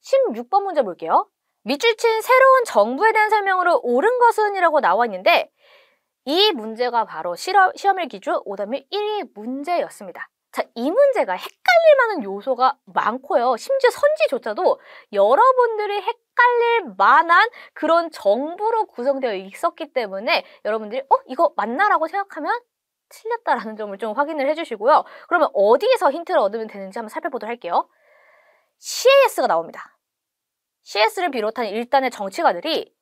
16번 문제 볼게요. 밑줄 친 새로운 정부에 대한 설명으로 옳은 것은 이라고 나와 있는데 이 문제가 바로 시험일 기준 오답률 1위 문제였습니다. 자, 이 문제가 헷갈릴 만한 요소가 많고요. 심지어 선지조차도 여러분들이 헷갈릴 만한 그런 정보로 구성되어 있었기 때문에 여러분들이 이거 맞나라고 생각하면 틀렸다라는 점을 좀 확인을 해주시고요. 그러면 어디에서 힌트를 얻으면 되는지 한번 살펴보도록 할게요. CAS가 나옵니다. CAS를 비롯한 일단의 정치가들이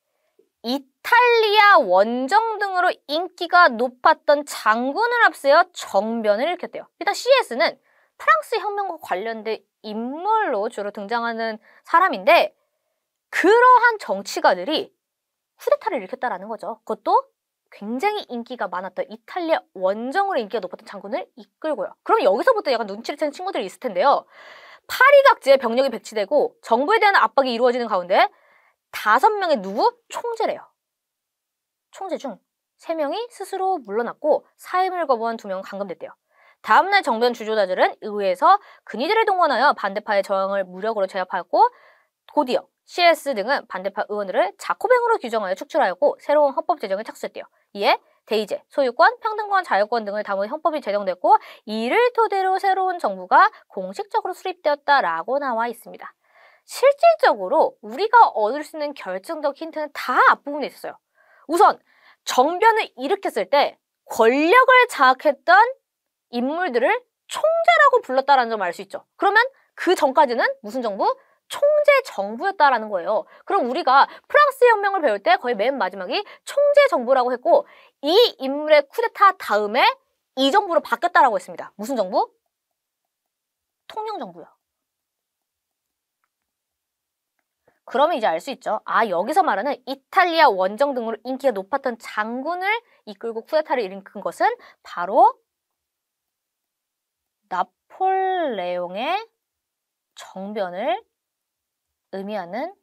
이탈리아 원정 등으로 인기가 높았던 장군을 앞세워 정변을 일으켰대요. 일단 CAS는 프랑스 혁명과 관련된 인물로 주로 등장하는 사람인데 그러한 정치가들이 쿠데타를 일으켰다라는 거죠. 그것도 굉장히 인기가 많았던 이탈리아 원정으로 인기가 높았던 장군을 이끌고요. 그럼 여기서부터 약간 눈치를 채는 친구들이 있을 텐데요. 파리 각지에 병력이 배치되고 정부에 대한 압박이 이루어지는 가운데 5명의 누구? 총재래요. 총재 중 3명이 스스로 물러났고 사임을 거부한 2명은 감금됐대요. 다음날 정변 주조자들은 의회에서 그니들을 동원하여 반대파의 저항을 무력으로 제압하였고 곧이어 CS 등은 반대파 의원들을 자코뱅으로 규정하여 축출하였고 새로운 헌법 제정에 착수했대요. 이에 대의제, 소유권, 평등권, 자유권 등을 담은 헌법이 제정됐고 이를 토대로 새로운 정부가 공식적으로 수립되었다라고 나와 있습니다. 실질적으로 우리가 얻을 수 있는 결정적 힌트는 다 앞부분에 있었어요. 우선 정변을 일으켰을 때 권력을 장악했던 인물들을 총재라고 불렀다라는 점을 알 수 있죠. 그러면 그 전까지는 무슨 정부? 총재 정부였다라는 거예요. 그럼 우리가 프랑스 혁명을 배울 때 거의 맨 마지막이 총재 정부라고 했고 이 인물의 쿠데타 다음에 이 정부로 바뀌었다라고 했습니다. 무슨 정부? 통영 정부요. 그러면 이제 알 수 있죠. 아, 여기서 말하는 이탈리아 원정 등으로 인기가 높았던 장군을 이끌고 쿠데타를 일으킨 것은 바로 나폴레옹의 정변을 의미하는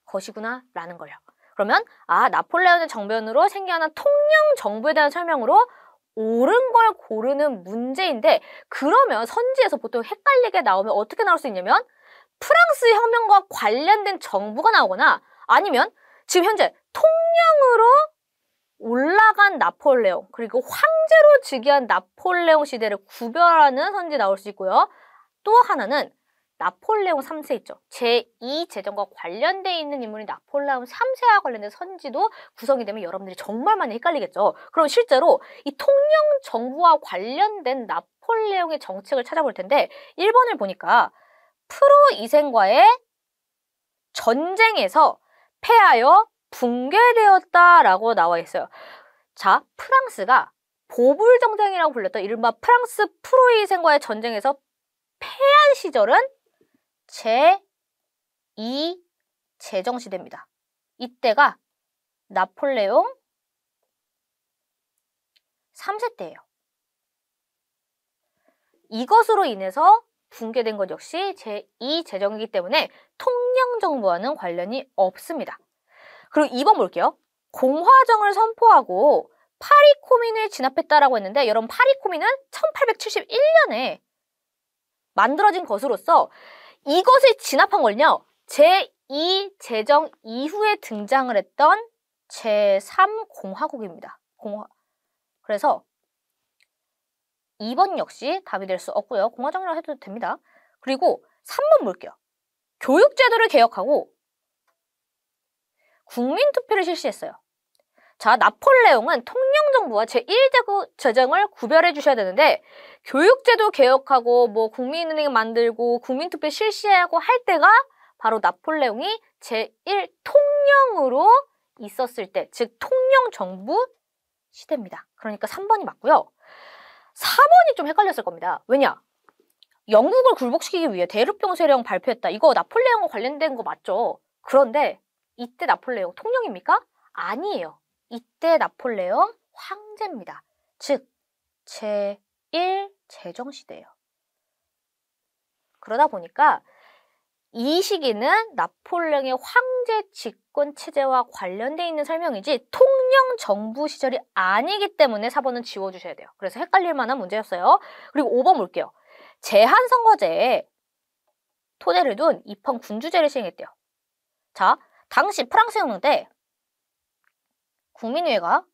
것이구나 라는 거예요. 그러면 나폴레옹의 정변으로 생겨난 통영 정부에 대한 설명으로 옳은 걸 고르는 문제인데 그러면 선지에서 보통 헷갈리게 나오면 어떻게 나올 수 있냐면 프랑스 혁명과 관련된 정부가 나오거나 아니면 지금 현재 통영으로 올라간 나폴레옹 그리고 황제로 즉위한 나폴레옹 시대를 구별하는 선지 나올 수 있고요. 또 하나는 나폴레옹 3세 있죠. 제2제정과 관련돼 있는 인물인 나폴레옹 3세와 관련된 선지도 구성이 되면 여러분들이 정말 많이 헷갈리겠죠. 그럼 실제로 이 통영 정부와 관련된 나폴레옹의 정책을 찾아볼 텐데 1번을 보니까 프로 이생과의 전쟁에서 패하여 붕괴되었다라고 나와 있어요. 자, 프랑스가 보불정쟁이라고 불렸던 이른바 프랑스 프로 이생과의 전쟁에서 패한 시절은 제2 제정시대입니다. 이때가 나폴레옹 3세 때예요. 이것으로 인해서 붕괴된 것 역시 제2 제정이기 때문에 통영정부와는 관련이 없습니다. 그리고 2번 볼게요. 공화정을 선포하고 파리 코민을 진압했다라고 했는데 여러분 파리 코민은 1871년에 만들어진 것으로서 이것을 진압한 걸요. 제2 제정 이후에 등장을 했던 제3공화국입니다. 그래서 2번 역시 답이 될 수 없고요. 공화정이라고 해도 됩니다. 그리고 3번 볼게요. 교육제도를 개혁하고 국민투표를 실시했어요. 자, 나폴레옹은 통영정부와 제1제정을 구별해 주셔야 되는데 교육제도 개혁하고 국민은행 만들고 국민투표 실시하고 할 때가 바로 나폴레옹이 제1통영으로 있었을 때, 즉 통영정부 시대입니다. 그러니까 3번이 맞고요. 4번이 좀 헷갈렸을 겁니다. 왜냐? 영국을 굴복시키기 위해 대륙병 세령 발표했다. 이거 나폴레옹과 관련된 거 맞죠? 그런데 이때 나폴레옹 통영입니까? 아니에요. 이때 나폴레옹 황제입니다. 즉 제1 제정시대예요. 그러다 보니까 이 시기는 나폴레옹의 황제 집권 체제와 관련돼 있는 설명이지 통영 정부 시절이 아니기 때문에 4번은 지워주셔야 돼요. 그래서 헷갈릴 만한 문제였어요. 그리고 5번 볼게요. 제한선거제에 토대를 둔 입헌 군주제를 시행했대요. 자, 당시 프랑스 혁명 때 국민의회가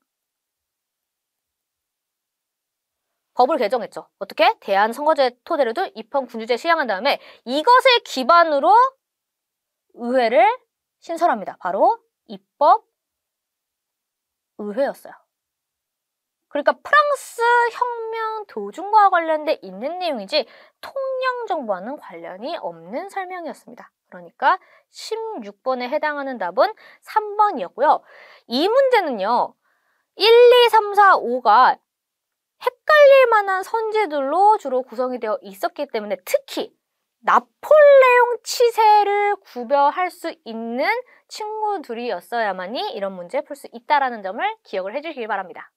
법을 개정했죠. 어떻게? 대한선거제 토대를 둔 입헌 군주제 시행한 다음에 이것을 기반으로 의회를 신설합니다. 바로 입법의회였어요. 그러니까 프랑스 혁명 도중과 관련돼 있는 내용이지 통영정부와는 관련이 없는 설명이었습니다. 그러니까 16번에 해당하는 답은 3번이었고요. 이 문제는요. 1, 2, 3, 4, 5가 헷갈릴 만한 선지들로 주로 구성이 되어 있었기 때문에 특히 나폴레옹 치세를 구별할 수 있는 친구들이었어야만이 이런 문제 풀 수 있다는 점을 기억을 해주시기 바랍니다.